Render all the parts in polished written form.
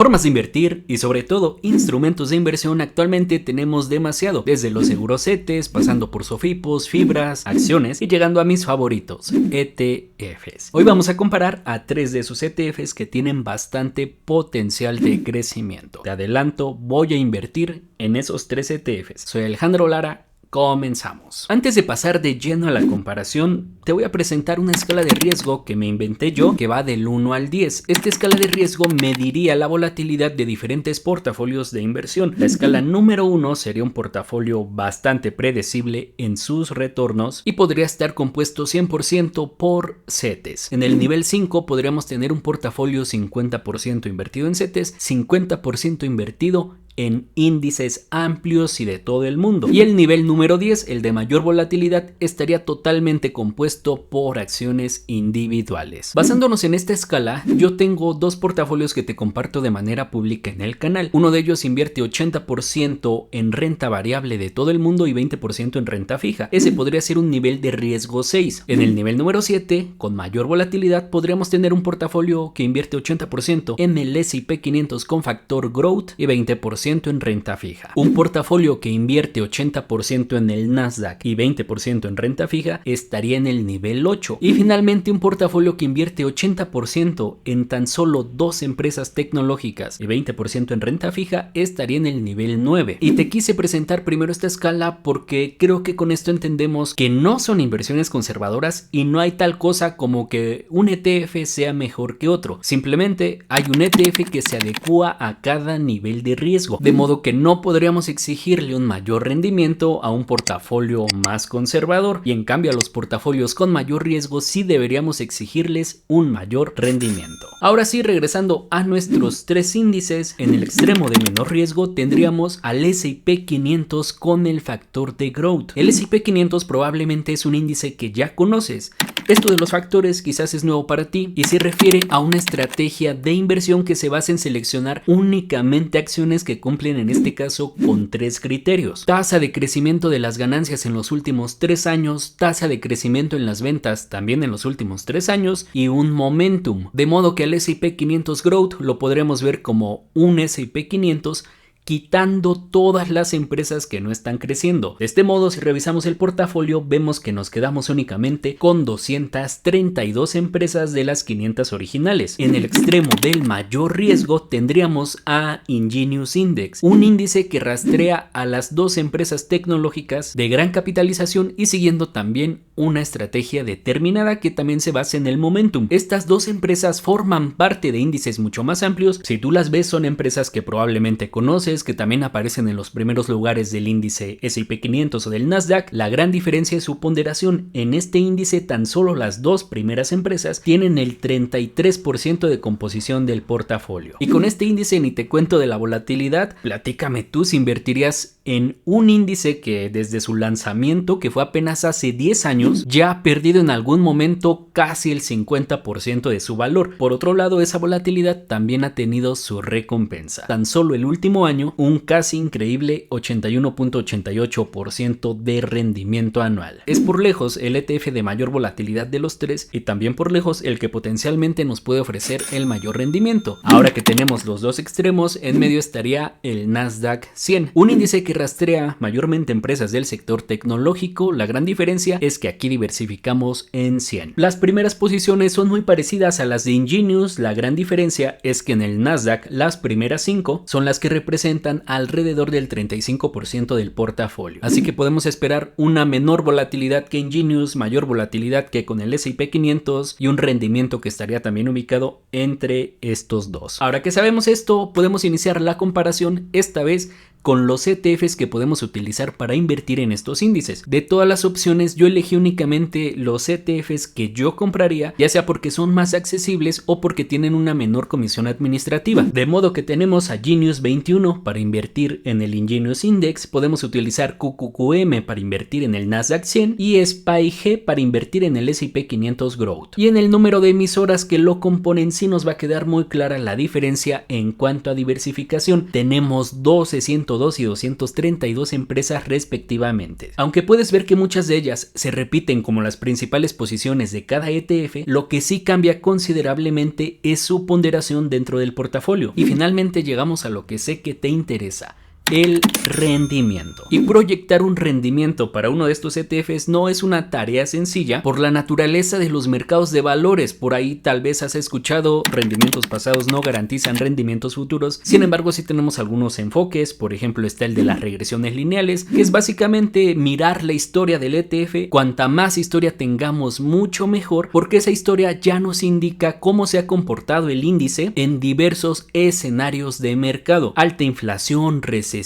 Formas de invertir y sobre todo instrumentos de inversión actualmente tenemos demasiado, desde los seguros CETES, pasando por SOFIPOS, fibras, acciones y llegando a mis favoritos, ETFs. Hoy vamos a comparar a 3 de esos ETFs que tienen bastante potencial de crecimiento. Te adelanto, voy a invertir en esos 3 ETFs. Soy Alejandro Lara. Comenzamos. Antes de pasar de lleno a la comparación, te voy a presentar una escala de riesgo que me inventé yo, que va del 1 al 10. Esta escala de riesgo mediría la volatilidad de diferentes portafolios de inversión. La escala número 1 sería un portafolio bastante predecible en sus retornos y podría estar compuesto 100% por CETES. En el nivel 5 podríamos tener un portafolio 50% invertido en CETES, 50% invertido en índices amplios y de todo el mundo. Y el nivel número 10, el de mayor volatilidad, estaría totalmente compuesto por acciones individuales. Basándonos en esta escala, yo tengo 2 portafolios que te comparto de manera pública en el canal. Uno de ellos invierte 80% en renta variable de todo el mundo y 20% en renta fija. Ese podría ser un nivel de riesgo 6. En el nivel número 7, con mayor volatilidad, podríamos tener un portafolio que invierte 80% en el S&P 500 con factor growth y 20% en renta fija. Un portafolio que invierte 80% en el Nasdaq y 20% en renta fija estaría en el nivel 8. Y finalmente un portafolio que invierte 80% en tan solo 2 empresas tecnológicas y 20% en renta fija estaría en el nivel 9. Y te quise presentar primero esta escala porque creo que con esto entendemos que no son inversiones conservadoras y no hay tal cosa como que un ETF sea mejor que otro. Simplemente hay un ETF que se adecua a cada nivel de riesgo. De modo que no podríamos exigirle un mayor rendimiento a un portafolio más conservador y en cambio a los portafolios con mayor riesgo sí deberíamos exigirles un mayor rendimiento. Ahora sí, regresando a nuestros 3 índices, en el extremo de menor riesgo tendríamos al S&P 500 con el factor de growth. El S&P 500 probablemente es un índice que ya conoces. Esto de los factores quizás es nuevo para ti y se refiere a una estrategia de inversión que se basa en seleccionar únicamente acciones que cumplen en este caso con 3 criterios: tasa de crecimiento de las ganancias en los últimos 3 años, tasa de crecimiento en las ventas también en los últimos 3 años y un momentum. De modo que el S&P 500 Growth lo podremos ver como un S&P 500 quitando todas las empresas que no están creciendo. De este modo, si revisamos el portafolio, vemos que nos quedamos únicamente con 232 empresas de las 500 originales. En el extremo del mayor riesgo tendríamos a Ingenious Index, un índice que rastrea a las 2 empresas tecnológicas de gran capitalización y siguiendo también una estrategia determinada que también se basa en el momentum. Estas 2 empresas forman parte de índices mucho más amplios. Si tú las ves, son empresas que probablemente conoces, que también aparecen en los primeros lugares del índice S&P 500 o del Nasdaq. La gran diferencia es su ponderación. En este índice tan solo las 2 primeras empresas tienen el 33% de composición del portafolio. Y con este índice ni te cuento de la volatilidad. Platícame tú si invertirías en un índice que desde su lanzamiento, que fue apenas hace 10 años, ya ha perdido en algún momento casi el 50% de su valor. Por otro lado, esa volatilidad también ha tenido su recompensa. Tan solo el último año, un casi increíble 81.88% de rendimiento anual. Es por lejos el ETF de mayor volatilidad de los 3 y también por lejos el que potencialmente nos puede ofrecer el mayor rendimiento. Ahora que tenemos los 2 extremos, en medio estaría el Nasdaq 100, un índice que rastrea mayormente empresas del sector tecnológico. La gran diferencia es que aquí diversificamos en 100. Las primeras posiciones son muy parecidas a las de Ingenious. La gran diferencia es que en el Nasdaq las primeras 5 son las que representan alrededor del 35% del portafolio. Así que podemos esperar una menor volatilidad que Ingenious, mayor volatilidad que con el S&P 500 y un rendimiento que estaría también ubicado entre estos 2. Ahora que sabemos esto, podemos iniciar la comparación, esta vez con los ETFs que podemos utilizar para invertir en estos índices. De todas las opciones, yo elegí únicamente los ETFs que yo compraría, ya sea porque son más accesibles o porque tienen una menor comisión administrativa. De modo que tenemos a Genius 21 para invertir en el Ingenious Index, podemos utilizar QQQM para invertir en el Nasdaq 100 y SPY-G para invertir en el S&P 500 Growth. Y en el número de emisoras que lo componen sí nos va a quedar muy clara la diferencia en cuanto a diversificación. Tenemos 12 102 y 232 empresas respectivamente. Aunque puedes ver que muchas de ellas se repiten como las principales posiciones de cada ETF, lo que sí cambia considerablemente es su ponderación dentro del portafolio. Y finalmente llegamos a lo que sé que te interesa: el rendimiento. Y proyectar un rendimiento para uno de estos ETFs no es una tarea sencilla por la naturaleza de los mercados de valores. Por ahí tal vez has escuchado: rendimientos pasados no garantizan rendimientos futuros. Sin embargo, sí tenemos algunos enfoques. Por ejemplo, está el de las regresiones lineales, que es básicamente mirar la historia del ETF. Cuanta más historia tengamos, mucho mejor, porque esa historia ya nos indica cómo se ha comportado el índice en diversos escenarios de mercado: alta inflación, recesión,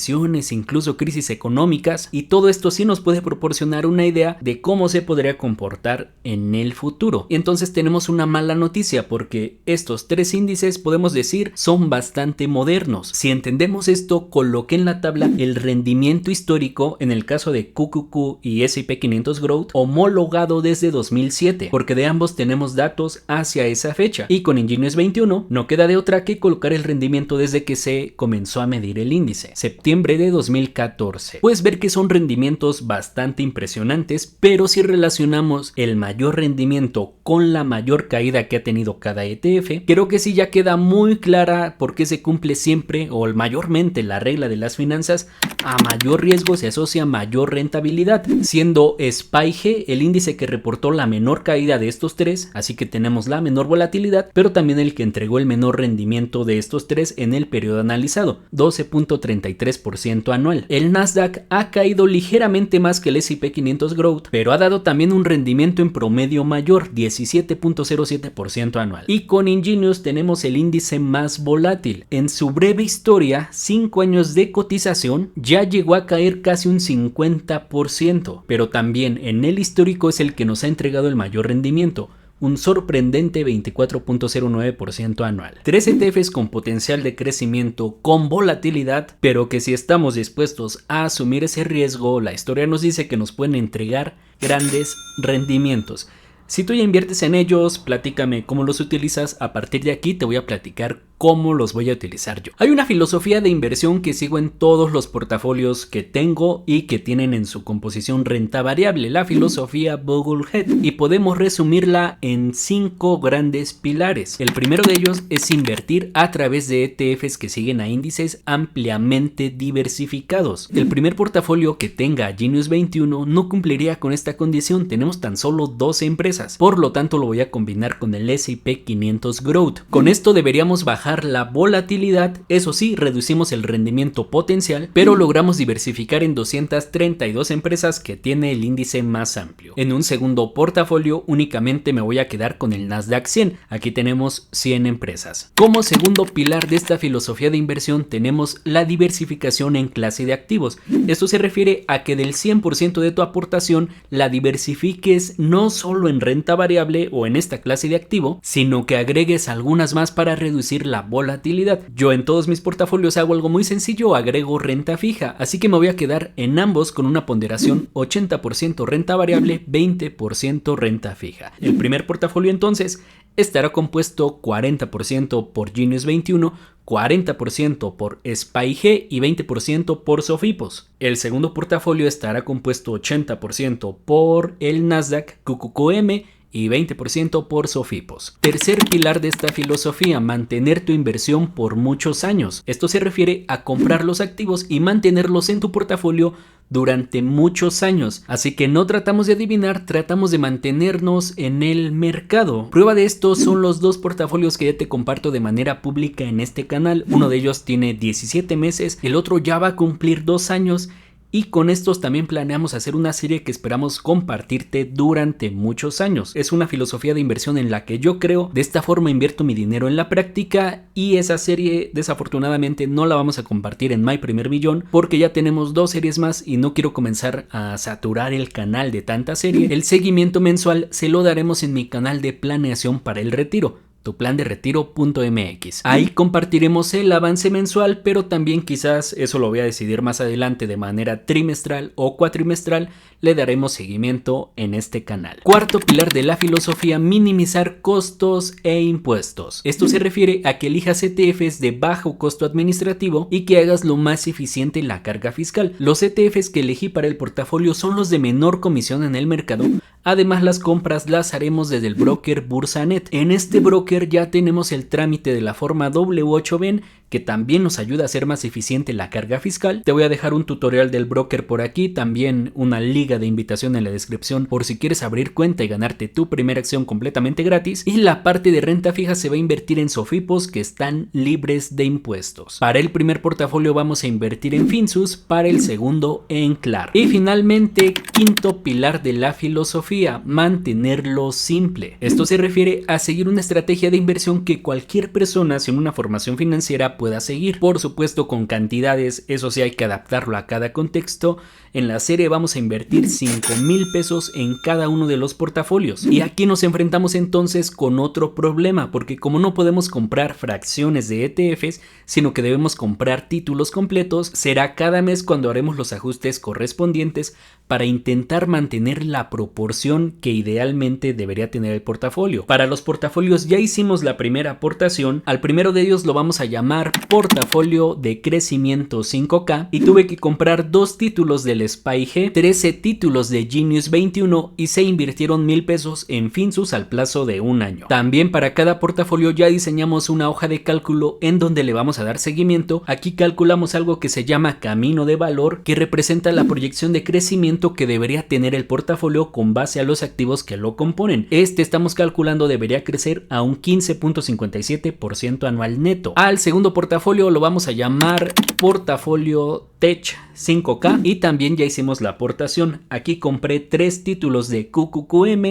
incluso crisis económicas, y todo esto sí nos puede proporcionar una idea de cómo se podría comportar en el futuro. Y entonces tenemos una mala noticia, porque estos tres índices, podemos decir, son bastante modernos. Si entendemos esto, coloqué en la tabla el rendimiento histórico en el caso de QQQ y S&P 500 Growth homologado desde 2007, porque de ambos tenemos datos hacia esa fecha, y con Ingenious 21 no queda de otra que colocar el rendimiento desde que se comenzó a medir el índice, septiembre de 2014. Puedes ver que son rendimientos bastante impresionantes, pero si relacionamos el mayor rendimiento con la mayor caída que ha tenido cada ETF, creo que sí ya queda muy clara por qué se cumple siempre o mayormente la regla de las finanzas: a mayor riesgo se asocia mayor rentabilidad, siendo SPY el índice que reportó la menor caída de estos tres, así que tenemos la menor volatilidad, pero también el que entregó el menor rendimiento de estos tres en el periodo analizado, 12.33% anual. El Nasdaq ha caído ligeramente más que el S&P 500 Growth, pero ha dado también un rendimiento en promedio mayor, 17.07% anual. Y con Ingenious tenemos el índice más volátil. En su breve historia, 5 años de cotización, ya llegó a caer casi un 50%, pero también en el histórico es el que nos ha entregado el mayor rendimiento, un sorprendente 24.09% anual. 3 ETFs con potencial de crecimiento, con volatilidad, pero que si estamos dispuestos a asumir ese riesgo, la historia nos dice que nos pueden entregar grandes rendimientos. Si tú ya inviertes en ellos, platícame cómo los utilizas. A partir de aquí te voy a platicar cómo los voy a utilizar yo. Hay una filosofía de inversión que sigo en todos los portafolios que tengo y que tienen en su composición renta variable, la filosofía Boglehead, y podemos resumirla en 5 grandes pilares. El primero de ellos es invertir a través de ETFs que siguen a índices ampliamente diversificados. El primer portafolio que tenga Ingenious 21 no cumpliría con esta condición. Tenemos tan solo 12 empresas, por lo tanto lo voy a combinar con el S&P 500 Growth. Con esto deberíamos bajar la volatilidad, eso sí, reducimos el rendimiento potencial, pero logramos diversificar en 232 empresas que tiene el índice más amplio. En un segundo portafolio únicamente me voy a quedar con el Nasdaq 100, aquí tenemos 100 empresas. Como segundo pilar de esta filosofía de inversión tenemos la diversificación en clase de activos. Esto se refiere a que del 100% de tu aportación la diversifiques no solo en renta variable o en esta clase de activo, sino que agregues algunas más para reducir la volatilidad. Yo en todos mis portafolios hago algo muy sencillo: agrego renta fija, así que me voy a quedar en ambos con una ponderación 80% renta variable, 20% renta fija. El primer portafolio entonces estará compuesto 40% por Ingenious 21, 40% por SPY y 20% por Sofipos. El segundo portafolio estará compuesto 80% por el Nasdaq QQQM y 20% por Sofipos. Tercer pilar de esta filosofía: mantener tu inversión por muchos años. Esto se refiere a comprar los activos y mantenerlos en tu portafolio durante muchos años, así que no tratamos de adivinar, tratamos de mantenernos en el mercado. Prueba de esto son los 2 portafolios que ya te comparto de manera pública en este canal. Uno de ellos tiene 17 meses, el otro ya va a cumplir 2 años. Y con estos también planeamos hacer una serie que esperamos compartirte durante muchos años. Es una filosofía de inversión en la que yo creo, de esta forma invierto mi dinero en la práctica, y esa serie desafortunadamente no la vamos a compartir en My Primer Millón porque ya tenemos 2 series más y no quiero comenzar a saturar el canal de tanta serie. El seguimiento mensual se lo daremos en mi canal de planeación para el retiro. tuplanderetiro.mx. Ahí compartiremos el avance mensual, pero también quizás, eso lo voy a decidir más adelante, de manera trimestral o cuatrimestral, le daremos seguimiento en este canal. Cuarto pilar de la filosofía: minimizar costos e impuestos. Esto se refiere a que elijas ETFs de bajo costo administrativo y que hagas lo más eficiente la carga fiscal. Los ETFs que elegí para el portafolio son los de menor comisión en el mercado. Además, las compras las haremos desde el broker Bursanet. En este broker ya tenemos el trámite de la forma W8BEN, que también nos ayuda a hacer más eficiente la carga fiscal. Te voy a dejar un tutorial del broker por aquí, también una liga de invitación en la descripción por si quieres abrir cuenta y ganarte tu primera acción completamente gratis. Y la parte de renta fija se va a invertir en Sofipos, que están libres de impuestos. Para el primer portafolio vamos a invertir en Finsus, para el segundo en Clar. Y finalmente, quinto pilar de la filosofía: mantenerlo simple. Esto se refiere a seguir una estrategia de inversión que cualquier persona sin una formación financiera pueda seguir. Por supuesto, con cantidades, eso sí hay que adaptarlo a cada contexto. En la serie vamos a invertir 5,000 pesos en cada uno de los portafolios. Y aquí nos enfrentamos entonces con otro problema, porque como no podemos comprar fracciones de ETFs, sino que debemos comprar títulos completos, será cada mes cuando haremos los ajustes correspondientes para intentar mantener la proporción que idealmente debería tener el portafolio. Para los portafolios ya hicimos la primera aportación. Al primero de ellos lo vamos a llamar portafolio de crecimiento 5K y tuve que comprar 2 títulos del SPY-G, 13 títulos de Genius 21 y se invirtieron 1,000 pesos en Finsus al plazo de un año. También para cada portafolio ya diseñamos una hoja de cálculo en donde le vamos a dar seguimiento. Aquí calculamos algo que se llama camino de valor, que representa la proyección de crecimiento que debería tener el portafolio con base a los activos que lo componen. Estamos calculando debería crecer a un 15.57% anual neto. Al segundo portafolio lo vamos a llamar portafolio Tech 5K y también ya hicimos la aportación. Aquí compré 3 títulos de QQQM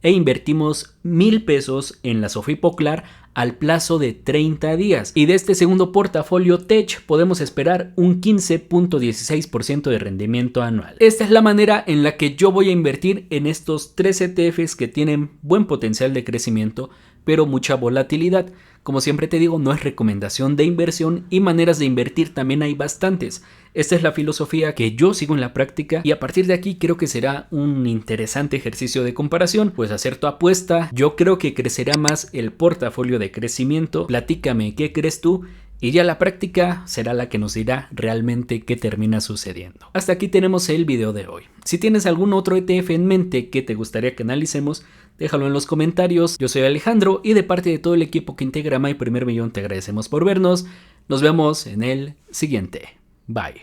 e invertimos 1,000 pesos en la Sofipo Clar al plazo de 30 días. Y de este segundo portafolio Tech podemos esperar un 15.16% de rendimiento anual. Esta es la manera en la que yo voy a invertir en estos 3 ETFs que tienen buen potencial de crecimiento, pero mucha volatilidad. Como siempre te digo, no es recomendación de inversión y maneras de invertir también hay bastantes. Esta es la filosofía que yo sigo en la práctica y a partir de aquí creo que será un interesante ejercicio de comparación. Pues hacer tu apuesta, yo creo que crecerá más el portafolio de crecimiento. Platícame qué crees tú. Y ya la práctica será la que nos dirá realmente qué termina sucediendo. Hasta aquí tenemos el video de hoy. Si tienes algún otro ETF en mente que te gustaría que analicemos, déjalo en los comentarios. Yo soy Alejandro y de parte de todo el equipo que integra My Primer Millón te agradecemos por vernos. Nos vemos en el siguiente. Bye.